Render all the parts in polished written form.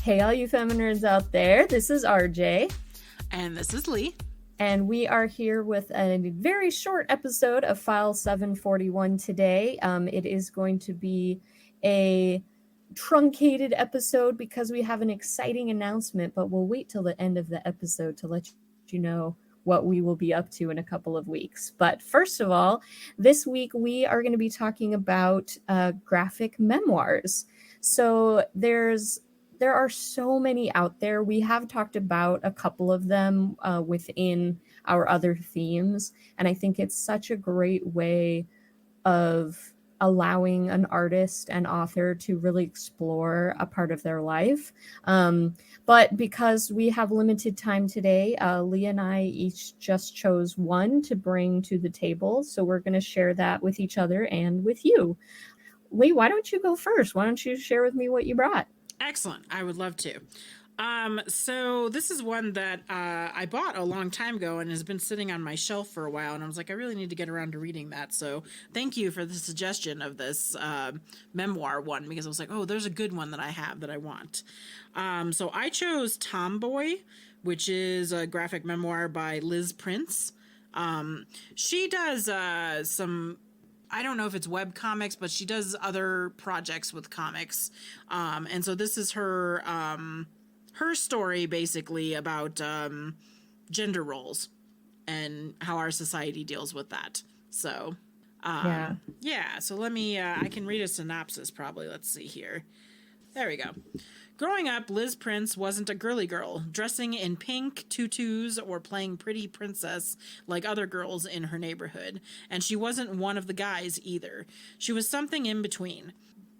Hey, all you Feminers out there, this is RJ. And this is Leigh. And we are here with a very short episode of File 741 today. It is going to be a truncated episode because we have an exciting announcement, but we'll wait till the end of the episode to let you know what we will be up to in a couple of weeks. But first of all, this week we are going to be talking about graphic memoirs. So there are so many out there. We have talked about a couple of them within our other themes, and I think it's such a great way of allowing an artist and author to really explore a part of their life. But because we have limited time today, Leigh and I each just chose one to bring to the table. So we're going to share that with each other and with you. Leigh, why don't you go first? Why don't you share with me what you brought? Excellent. I would love to. So this is one that I bought a long time ago and has been sitting on my shelf for a while. And I was like, I really need to get around to reading that. So thank you for the suggestion of this memoir one, because I was like, oh, there's a good one that I have that I want. So I chose Tomboy, which is a graphic memoir by Liz Prince. She does some... I don't know if it's web comics, but she does other projects with comics. And so this is her story basically about gender roles and how our society deals with that. So, yeah. So let me, I can read a synopsis probably. Let's see here. There we go. Growing up, Liz Prince wasn't a girly girl, dressing in pink tutus or playing pretty princess like other girls in her neighborhood. And she wasn't one of the guys either. She was something in between.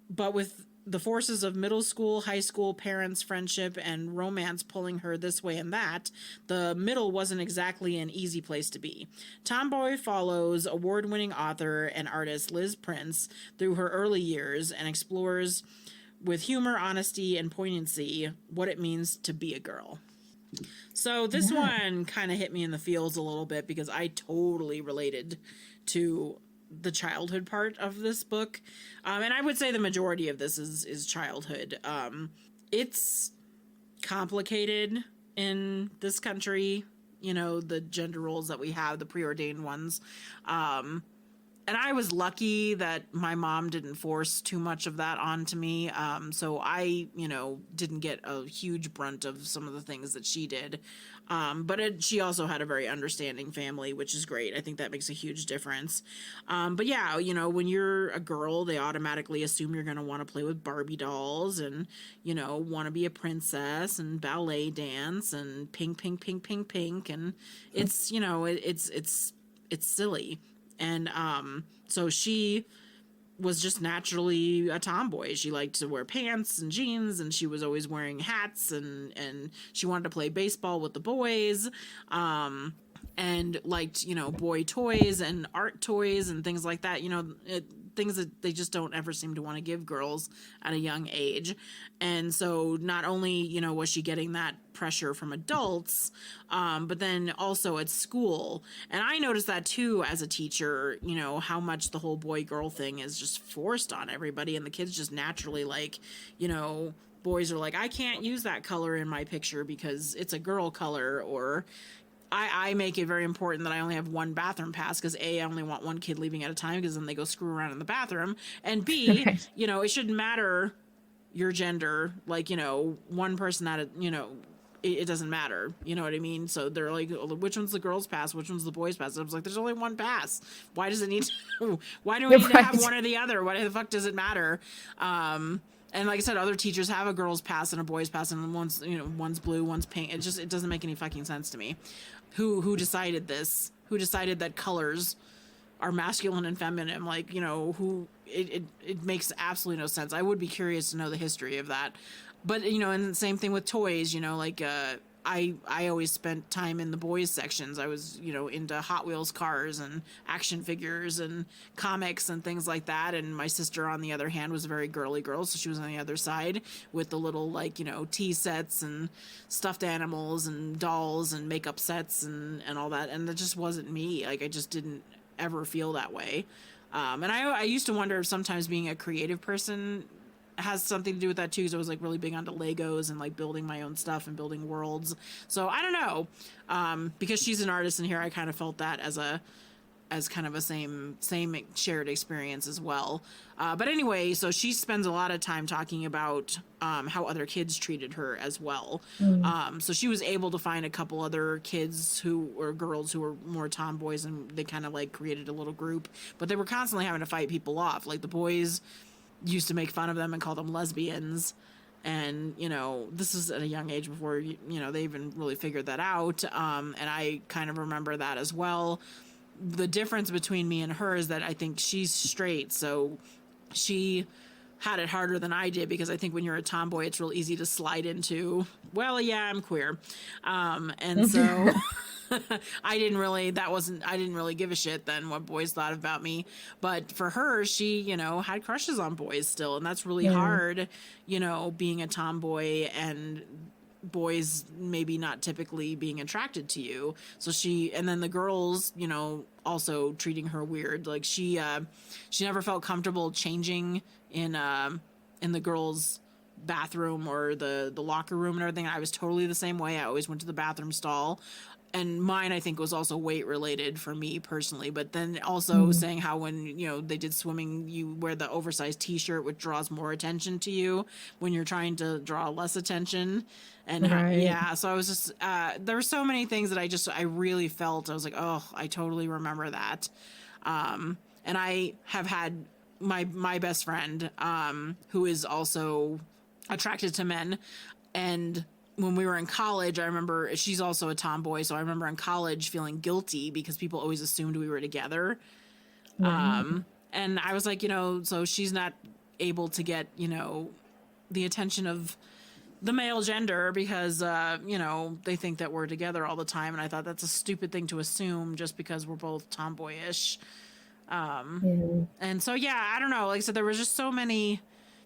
But with the forces of middle school, high school, parents, friendship, and romance pulling her this way and that, the middle wasn't exactly an easy place to be. Tomboy follows award-winning author and artist Liz Prince through her early years and explores with humor, honesty, and poignancy what it means to be a girl. So this one kind of hit me in the feels a little bit because I totally related to the childhood part of this book. And I would say the majority of this is childhood. It's complicated in this country, you know, the gender roles that we have, the preordained ones. And I was lucky that my mom didn't force too much of that onto me. So I, didn't get a huge brunt of some of the things that she did. But she also had a very understanding family, which is great. I think that makes a huge difference. But yeah, when you're a girl, they automatically assume you're going to want to play with Barbie dolls and, want to be a princess and ballet dance and pink, pink, pink, pink, pink. And it's, it's silly. And so she was just naturally a tomboy. She liked to wear pants and jeans, and she was always wearing hats, and she wanted to play baseball with the boys, and liked, boy toys and art toys and things like that, things that they just don't ever seem to want to give girls at a young age. And so not only, was she getting that pressure from adults, but then also at school. And I noticed that too as a teacher, how much the whole boy girl thing is just forced on everybody. And the kids just naturally boys are like, I can't use that color in my picture because it's a girl color, or I make it very important that I only have one bathroom pass because A, I only want one kid leaving at a time because then they go screw around in the bathroom. And B, Right. It shouldn't matter your gender. Like, one person at a, it doesn't matter. You know what I mean? So they're like, which one's the girls' pass? Which one's the boys' pass? And I was like, there's only one pass. Why does it need to, why do we need to have one or the other? Why the fuck does it matter? And like I said, other teachers have a girl's pass and a boy's pass, and one's blue, one's pink. It doesn't make any fucking sense to me. Who decided this? Who decided that colors are masculine and feminine? Like, it makes absolutely no sense. I would be curious to know the history of that. But, and the same thing with toys, I always spent time in the boys sections. I was, into Hot Wheels cars and action figures and comics and things like that. And my sister, on the other hand, was a very girly girl. So she was on the other side with the little, tea sets and stuffed animals and dolls and makeup sets and all that. And that just wasn't me. I just didn't ever feel that way. And I used to wonder if sometimes being a creative person has something to do with that too, because I was like really big onto Legos and like building my own stuff and building worlds. So I don't know, because she's an artist in here, I kind of felt that as kind of a same shared experience as well. But anyway, so she spends a lot of time talking about how other kids treated her as well. So she was able to find a couple other kids who were girls who were more tomboys, and they kind of like created a little group, but they were constantly having to fight people off. Like the boys used to make fun of them and call them lesbians. And, you know, this is at a young age before, you know, they even really figured that out. And I kind of remember that as well. The difference between me and her is that I think she's straight, so she had it harder than I did, because I think when you're a tomboy, it's real easy to slide into, well, yeah, I'm queer. And so I didn't really give a shit then what boys thought about me. But for her, she, you know, had crushes on boys still. And that's really hard, you know, being a tomboy and boys maybe not typically being attracted to you. So and then the girls, you know, also treating her weird. Like she never felt comfortable changing in the girls' bathroom or the locker room and everything. I was totally the same way. I always went to the bathroom stall. And mine, I think, was also weight related for me personally. But then also saying how when, you know, they did swimming, you wear the oversized T-shirt, which draws more attention to you when you're trying to draw less attention. And yeah, so I was just, there were so many things that I really felt. I was like, oh, I totally remember that. And I have had my best friend, who is also attracted to men. And when we were in college, I remember, she's also a tomboy, so I remember in college feeling guilty because people always assumed we were together. And I was like, you know, so she's not able to get, you know, the attention of the male gender because, you know, they think that we're together all the time. And I thought that's a stupid thing to assume just because we're both tomboyish. And so, yeah, I don't know. Like I said, there was just so many.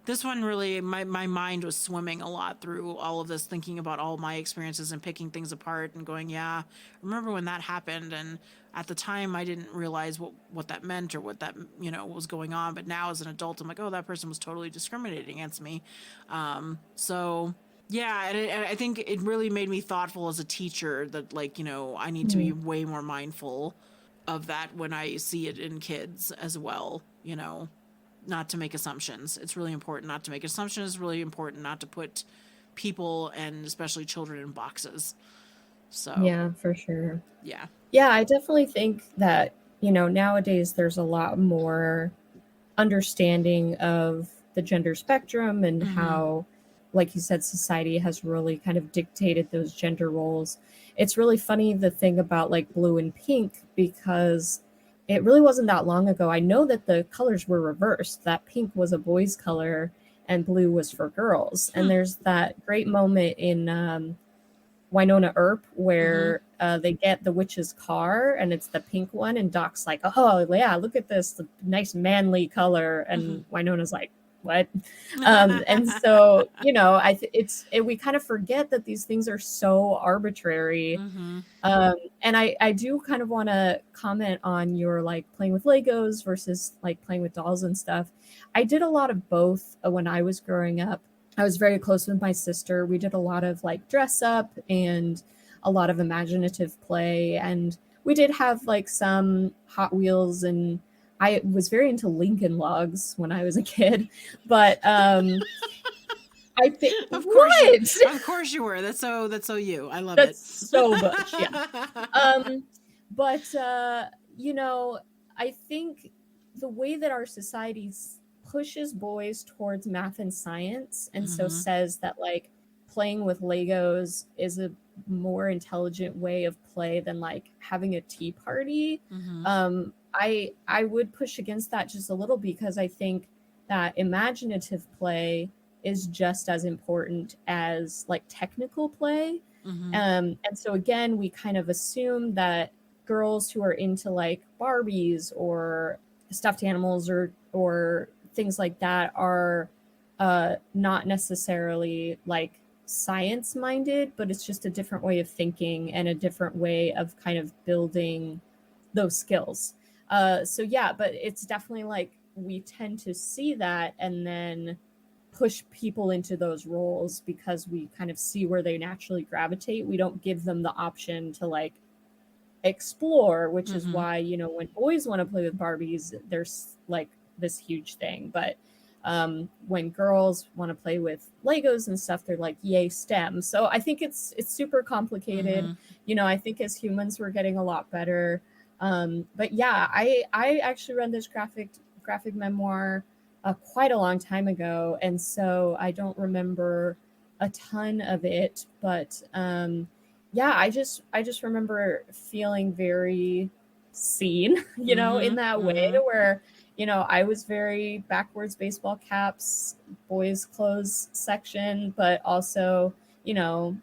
This one really, my mind was swimming a lot through all of this, thinking about all my experiences and picking things apart and going, yeah, remember when that happened? And at the time, I didn't realize what that meant or what that, you know, was going on. But now as an adult, I'm like, oh, that person was totally discriminating against me. So, yeah, and I think it really made me thoughtful as a teacher that, like, you know, I need to be way more mindful of that when I see it in kids as well, you know. Not to make assumptions. It's really important not to make assumptions. It's really important not to put people and especially children in boxes. So yeah, for sure. Yeah. Yeah, I definitely think that, you know, nowadays there's a lot more understanding of the gender spectrum and how, like you said, society has really kind of dictated those gender roles. It's really funny, the thing about like blue and pink, because it really wasn't that long ago. I know that the colors were reversed, that pink was a boy's color and blue was for girls. And there's that great moment in Winona Earp where they get the witch's car and it's the pink one, and Doc's like, oh yeah, look at this, the nice manly color, and Winona's like, what? And so, you know, we kind of forget that these things are so arbitrary. And I do kind of want to comment on your like playing with Legos versus like playing with dolls and stuff. I did a lot of both when I was growing up. I was very close with my sister. We did a lot of like dress up and a lot of imaginative play. And we did have like some Hot Wheels, and I was very into Lincoln Logs when I was a kid. But I think of course you were. That's so you. I love That's it. so much, yeah. But you know, I think the way that our society pushes boys towards math and science, and so says that like playing with Legos is a more intelligent way of play than like having a tea party. I would push against that just a little, because I think that imaginative play is just as important as like technical play. And so again, we kind of assume that girls who are into like Barbies or stuffed animals or things like that are not necessarily like science minded, but it's just a different way of thinking and a different way of kind of building those skills. So yeah, but it's definitely like we tend to see that, and then push people into those roles because we kind of see where they naturally gravitate. We don't give them the option to like explore, which is Mm-hmm. why, you know, when boys want to play with Barbies, there's like this huge thing. But when girls want to play with Legos and stuff, they're like, yay, STEM. So I think it's super complicated. Mm-hmm. You know, I think as humans we're getting a lot better. But yeah, I actually read this graphic memoir quite a long time ago, and so I don't remember a ton of it, but yeah, I just remember feeling very seen, you know, in Mm-hmm. that way Mm-hmm. where, you know, I was very backwards baseball caps, boys clothes section, but also, you know,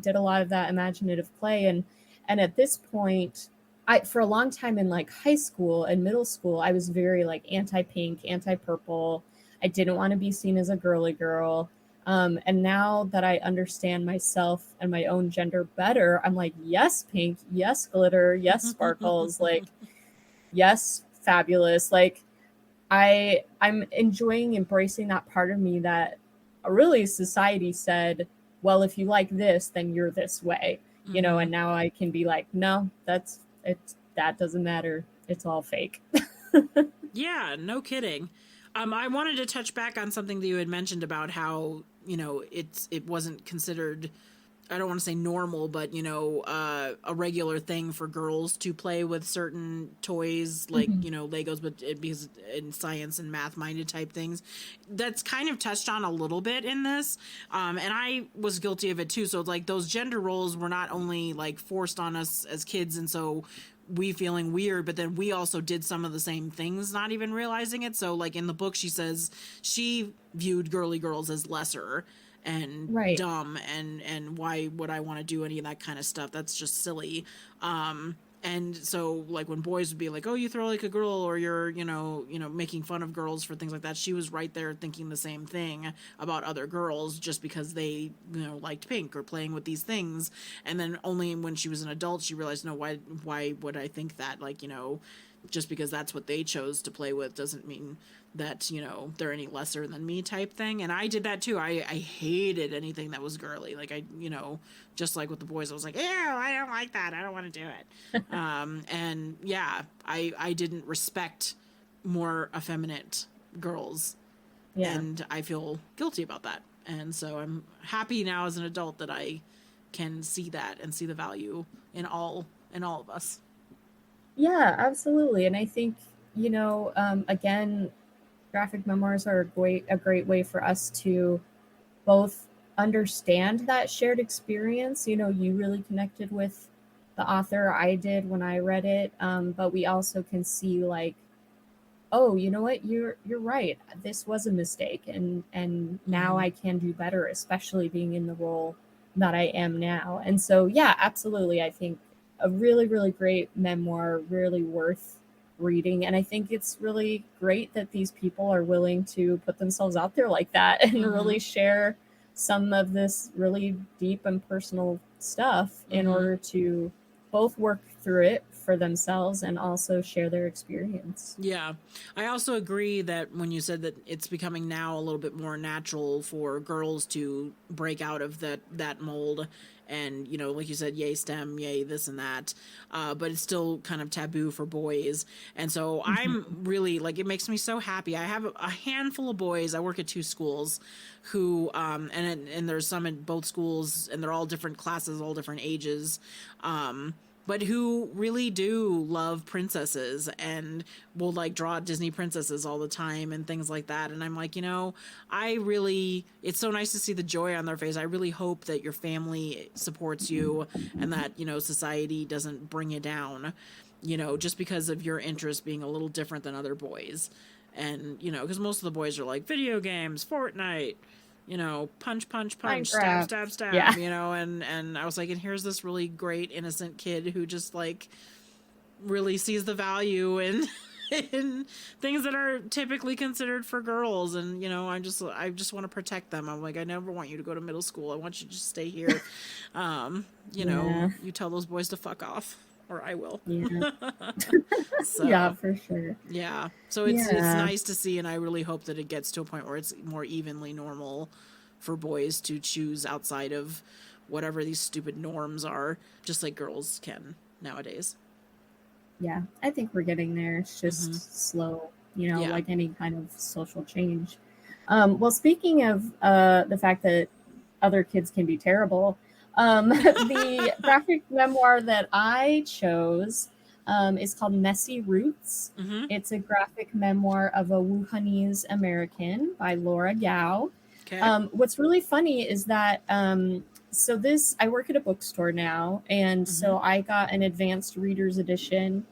did a lot of that imaginative play. And at this point, I for a long time in like high school and middle school, I was very like anti-pink, anti-purple. I didn't want to be seen as a girly girl. And now that I understand myself and my own gender better, I'm like, yes, pink, yes, glitter, yes, sparkles, like, yes, fabulous. Like, I'm enjoying embracing that part of me that really society said, well, if you like this, then you're this way, you know. Mm-hmm. And now I can be like, no, that doesn't matter. It's all fake. Yeah, no kidding. I wanted to touch back on something that you had mentioned about how, you know, it wasn't considered, I don't want to say normal, but, you know, a regular thing for girls to play with certain toys like, Mhm. you know, Legos, but because in science and math minded type things. That's kind of touched on a little bit in this. And I was guilty of it too. So like those gender roles were not only like forced on us as kids, and so we feeling weird, but then we also did some of the same things, not even realizing it. So like in the book, she says she viewed girly girls as lesser and Right. dumb, and why would I want to do any of that kind of stuff? That's just silly. And so like when boys would be like, oh, you throw like a girl, or you're, making fun of girls for things like that, she was right there thinking the same thing about other girls just because they, liked pink or playing with these things. And then only when she was an adult she realized, no, why would I think that? Like, just because that's what they chose to play with doesn't mean that, they're any lesser than me type thing. And I did that too. I hated anything that was girly. Like just like with the boys, I was like, ew, I don't like that, I don't want to do it. And yeah, I didn't respect more effeminate girls, Yeah. and I feel guilty about that. And so I'm happy now as an adult that I can see that and see the value in all of us. Yeah, absolutely. And I think, again, graphic memoirs are a great way for us to both understand that shared experience. You know, you really connected with the author. I did when I read it. But we also can see like, oh, you know what, you're right. This was a mistake, and now Mm-hmm. I can do better, especially being in the role that I am now. And so yeah, absolutely. I think a really, really great memoir, really worth reading. And I think it's really great that these people are willing to put themselves out there like that and Mm-hmm. really share some of this really deep and personal stuff in Mm-hmm. order to both work through it for themselves and also share their experience. Yeah. I also agree that when you said that it's becoming now a little bit more natural for girls to break out of that mold, and, like you said, yay STEM, yay this and that. But it's still kind of taboo for boys. And so I'm Mhm. really like, it makes me so happy. I have a handful of boys. I work at two schools who, and there's some in both schools, and they're all different classes, all different ages. But who really do love princesses and will like draw Disney princesses all the time and things like that. And I'm like, it's so nice to see the joy on their face. I really hope that your family supports you, and that, society doesn't bring you down, just because of your interest being a little different than other boys. And, because most of the boys are like video games, Fortnite, punch, punch, punch, stab, Minecraft. stab, Yeah. stab, and I was like, and here's this really great innocent kid who just like really sees the value in in things that are typically considered for girls. And, I just want to protect them. I'm like, I never want you to go to middle school. I want you to just stay here. Yeah. You tell those boys to fuck off. or I will. Yeah. So Yeah, for sure. yeah, so it's Yeah. nice to see, and I really hope that it gets to a point where it's more evenly normal for boys to choose outside of whatever these stupid norms are, just like girls can nowadays. Yeah, I think we're getting there. It's Hmm. just slow, Yeah. like any kind of social change. Well, speaking of the fact that other kids can be terrible, the graphic memoir that I chose is called Messy Roots. Hmm. It's a graphic memoir of a Wuhanese American by Laura Gao. Okay. What's really funny is that so this I work at a bookstore now, and Hmm. so I got an advanced reader's edition,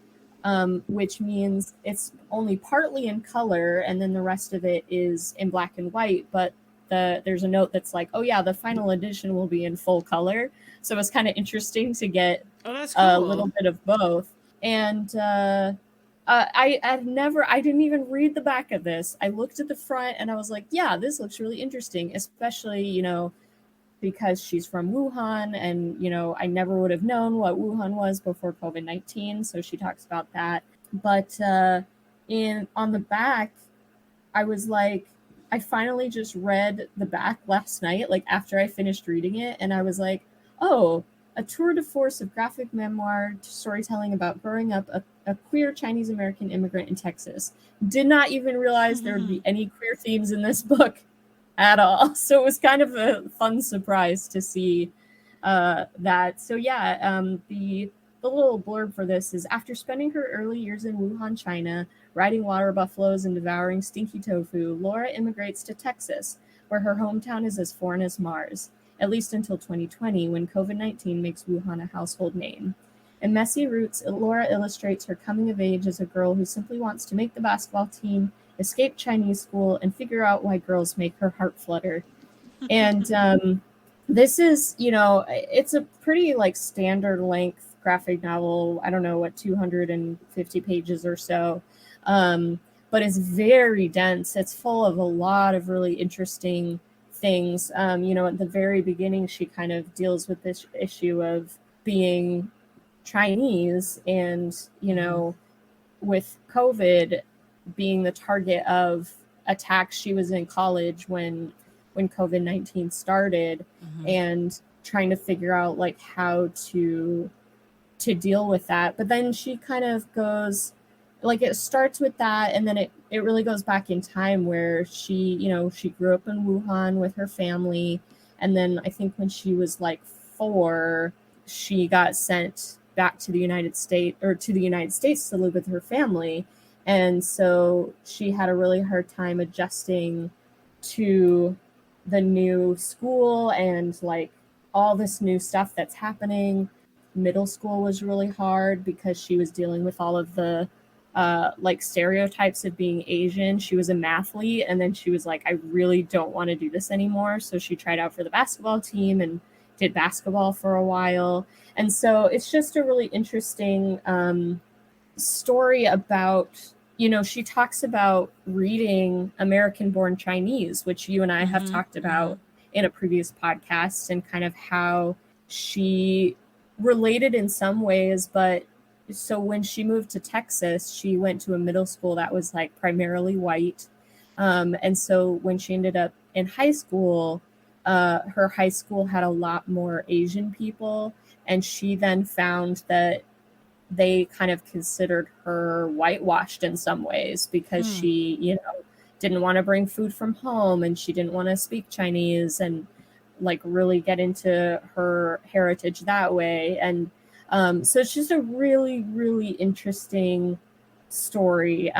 which means it's only partly in color, and then the rest of it is in black and white. But there's a note that's like, oh yeah, the final edition will be in full color. So it's kind of interesting to get Oh, that's a cool. little bit of both. And I didn't even read the back of this. I looked at the front and I was like, yeah, this looks really interesting, especially, because she's from Wuhan, and I never would have known what Wuhan was before COVID-19. So she talks about that. But in on the back, I was like, I finally just read the back last night, like after I finished reading it, and I was like, oh, a tour de force of graphic memoir storytelling about growing up a queer Chinese American immigrant in Texas. Did not even realize there would be any queer themes in this book at all. So it was kind of a fun surprise to see that. So yeah, the little blurb for this is: after spending her early years in Wuhan, China, riding water buffaloes and devouring stinky tofu, Laura immigrates to Texas, where her hometown is as foreign as Mars, at least until 2020, when COVID-19 makes Wuhan a household name. In Messy Roots, Laura illustrates her coming of age as a girl who simply wants to make the basketball team, escape Chinese school, and figure out why girls make her heart flutter. And this is, it's a pretty like standard length graphic novel. I don't know what, 250 pages or so. But it's very dense. It's full of a lot of really interesting things. At the very beginning, she kind of deals with this issue of being Chinese and, Hmm. with COVID being the target of attacks. She was in college when COVID-19 started, Hmm. and trying to figure out like how to deal with that. But then she kind of goes, like, it starts with that, and then it really goes back in time where she grew up in Wuhan with her family, and then I think when she was like 4, she got sent back to the United States to live with her family. And so she had a really hard time adjusting to the new school and like all this new stuff that's happening. Middle school was really hard because she was dealing with all of the like stereotypes of being Asian. She was a mathlete, and then she was like, I really don't want to do this anymore. So she tried out for the basketball team and did basketball for a while. And so it's just a really interesting story about, she talks about reading American Born Chinese, which you and I have Hmm. talked Hmm. about in a previous podcast, and kind of how she related in some ways. But so when she moved to Texas, she went to a middle school that was like primarily white. And so when she ended up in high school, her high school had a lot more Asian people. And she then found that they kind of considered her whitewashed in some ways because Hmm. she, didn't want to bring food from home, and she didn't want to speak Chinese and like really get into her heritage that way. And so it's just a really, really interesting story,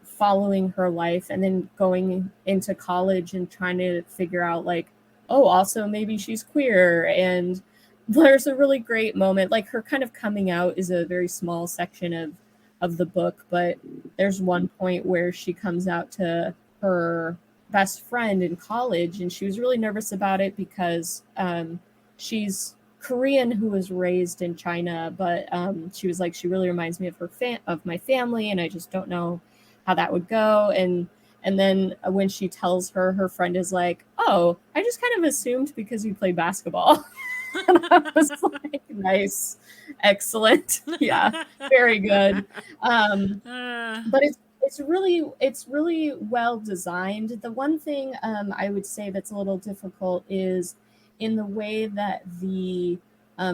following her life and then going into college and trying to figure out like, oh, also maybe she's queer. And there's a really great moment, like her kind of coming out is a very small section of the book, but there's one point where she comes out to her best friend in college, and she was really nervous about it because she's Korean who was raised in China, but she was like, she really reminds me of of my family, and I just don't know how that would go. And then when she tells her, her friend is like, oh, I just kind of assumed because you play basketball. And I was like, nice, excellent, yeah, very good. But it's really well designed. The one thing I would say that's a little difficult is in the way that the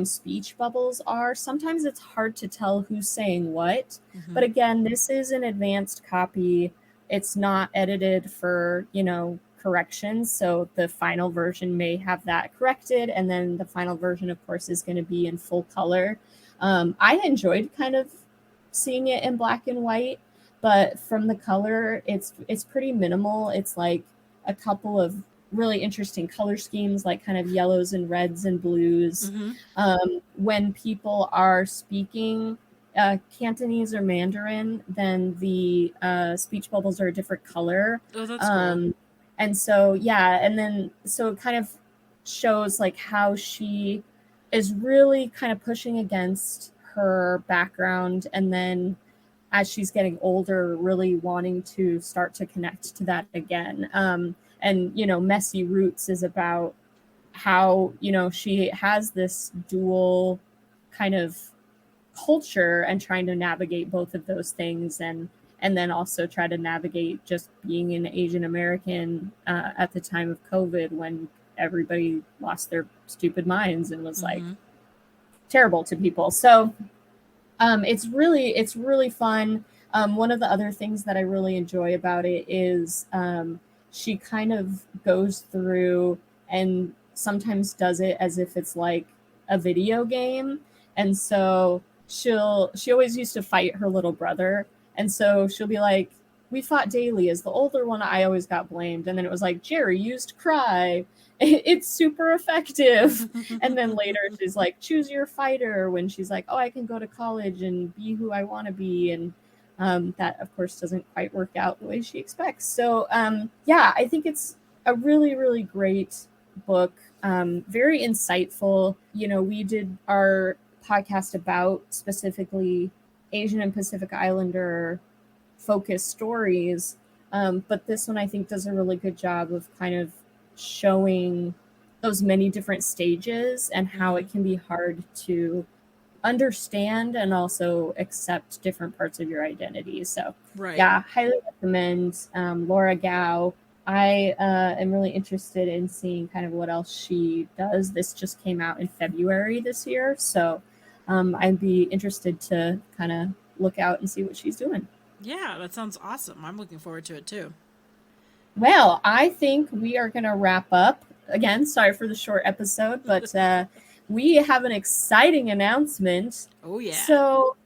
speech bubbles are. Sometimes it's hard to tell who's saying what. But again, this is an advanced copy. It's not edited for, corrections. So the final version may have that corrected. And then the final version, of course, is going to be in full color. I enjoyed kind of seeing it in black and white, but from the color, it's pretty minimal. It's like a couple of really interesting color schemes, like kind of yellows and reds and blues. When people are speaking Cantonese or Mandarin, then the speech bubbles are a different color. Oh, that's cool. And so, yeah, and then so it kind of shows like how she is really kind of pushing against her background, and then as she's getting older, really wanting to start to connect to that again. And, Messy Roots is about how, she has this dual kind of culture and trying to navigate both of those things, and then also try to navigate just being an Asian American at the time of COVID when everybody lost their stupid minds and was like terrible to people. So it's really fun. One of the other things that I really enjoy about it is she kind of goes through and sometimes does it as if it's like a video game. And so she always used to fight her little brother. And so she'll be like, we fought daily. As the older one, I always got blamed. And then it was like, Jerry used cry. It's super effective. And then later she's like, choose your fighter, when she's like, oh, I can go to college and be who I want to be. And that, of course, doesn't quite work out the way she expects. So, yeah, I think it's a really, really great book. Very insightful. We did our podcast about specifically Asian and Pacific Islander focused stories. But this one, I think, does a really good job of kind of showing those many different stages and how it can be hard to understand and also accept different parts of your identity. So, yeah, highly recommend Laura Gao. I am really interested in seeing kind of what else she does. This just came out in February this year. So I'd be interested to kind of look out and see what she's doing. Yeah, that sounds awesome. I'm looking forward to it too. Well, I think we are going to wrap up. Again, sorry for the short episode, but we have an exciting announcement. Oh, yeah. So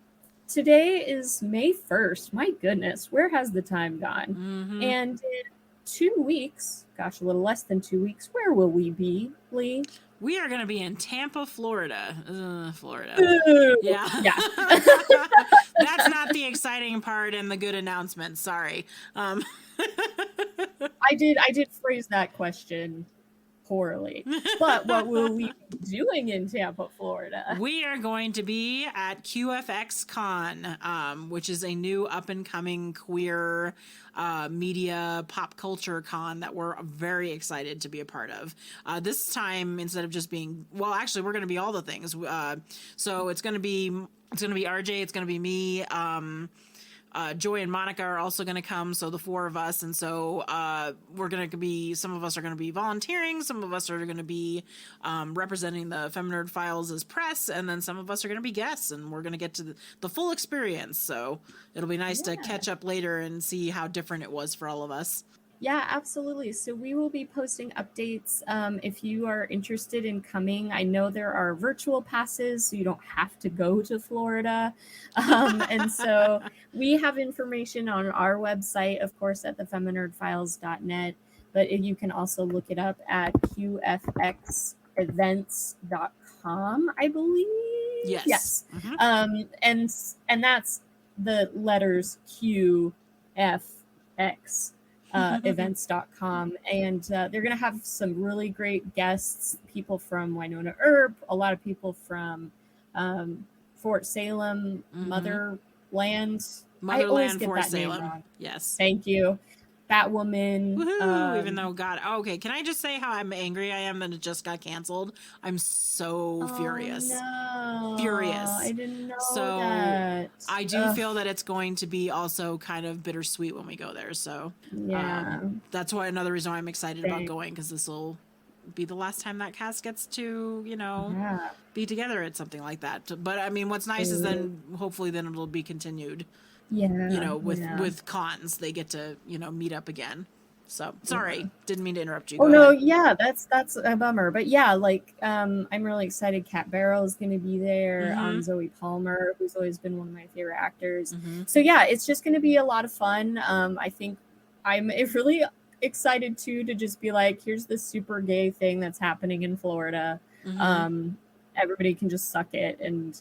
today is May 1st. My goodness, where has the time gone? And in 2 weeks, gosh, a little less than 2 weeks, where will we be, Leigh? We are going to be in Tampa, Florida. Florida. Ooh, yeah. That's not the exciting part and the good announcement. Sorry. I did phrase that question poorly. But what will we be doing in Tampa, Florida? We are going to be at QFX Con, which is a new up-and-coming queer media pop culture con that we're very excited to be a part of. This time, instead of just being, well, actually, we're going to be all the things. So it's going to be RJ, it's going to be me, Joy and Monica are also going to come, so the four of us, and so we're going to be, some of us are going to be volunteering, some of us are going to be representing the Feminerd files as press, and then some of us are going to be guests, and we're going to get to the full experience, so it'll be nice to catch up later and see how different it was for all of us. Yeah, absolutely. So we will be posting updates if you are interested in coming. I know there are virtual passes, so you don't have to go to Florida. And so we have information on our website, of course, at thefeminerdfiles.net, but you can also look it up at qfxevents.com, I believe. Yes. And that's the letters QFX. Events.com, and they're going to have some really great guests, people from Winona Earp, a lot of people from Fort Salem, Motherland, Fort Salem. Yes. Thank you. Batwoman. Woohoo! Even though, God, okay, can I just say how I'm angry I am that it just got canceled? I'm so furious. No, Furious. I didn't know So that. I do feel that it's going to be also kind of bittersweet when we go there. So Yeah. that's why another reason why I'm excited about going, because this will be the last time that cast gets to, be together at something like that. But I mean, what's nice is then hopefully then it'll be continued. With cons, they get to, meet up again. So sorry, didn't mean to interrupt you. Oh, Go no, ahead. yeah, that's a bummer. But yeah, like I'm really excited. Kat Barrow's going to be there. Zoe Palmer, who's always been one of my favorite actors. So yeah, it's just going to be a lot of fun. I think I'm really excited too to just be like, here's this super gay thing that's happening in Florida. Everybody can just suck it and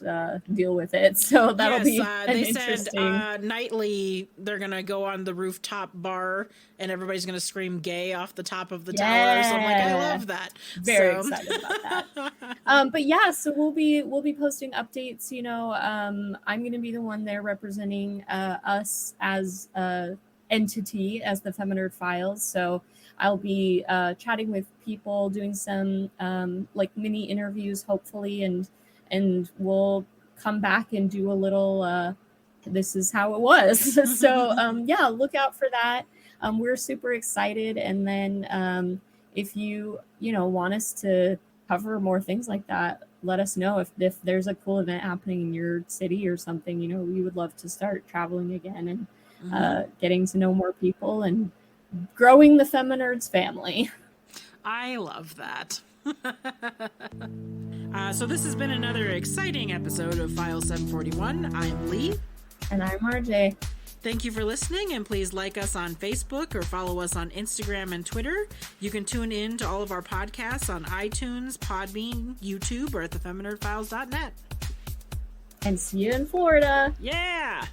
deal with it. So that'll be they interesting. Said nightly they're gonna go on the rooftop bar and everybody's gonna scream "gay" off the top of the tower. So I'm like, I love that. Very excited about that. But yeah, so we'll be posting updates. I'm gonna be the one there representing us as a entity, as the Feminerd Files. So I'll be chatting with people, doing some like mini interviews, hopefully, and we'll come back and do a little this is how it was. So yeah, look out for that. We're super excited. And then if you want us to cover more things like that, let us know. If there's a cool event happening in your city or something, we would love to start traveling again and getting to know more people and growing the Feminerds family. I love that. So this has been another exciting episode of File 741. I'm Leigh. And I'm RJ. Thank you for listening, and please like us on Facebook or follow us on Instagram and Twitter. You can tune in to all of our podcasts on iTunes, Podbean, YouTube, or at thefeminerdfiles.net. And see you in Florida. Yeah!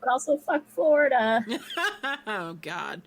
But also fuck Florida. Oh, God.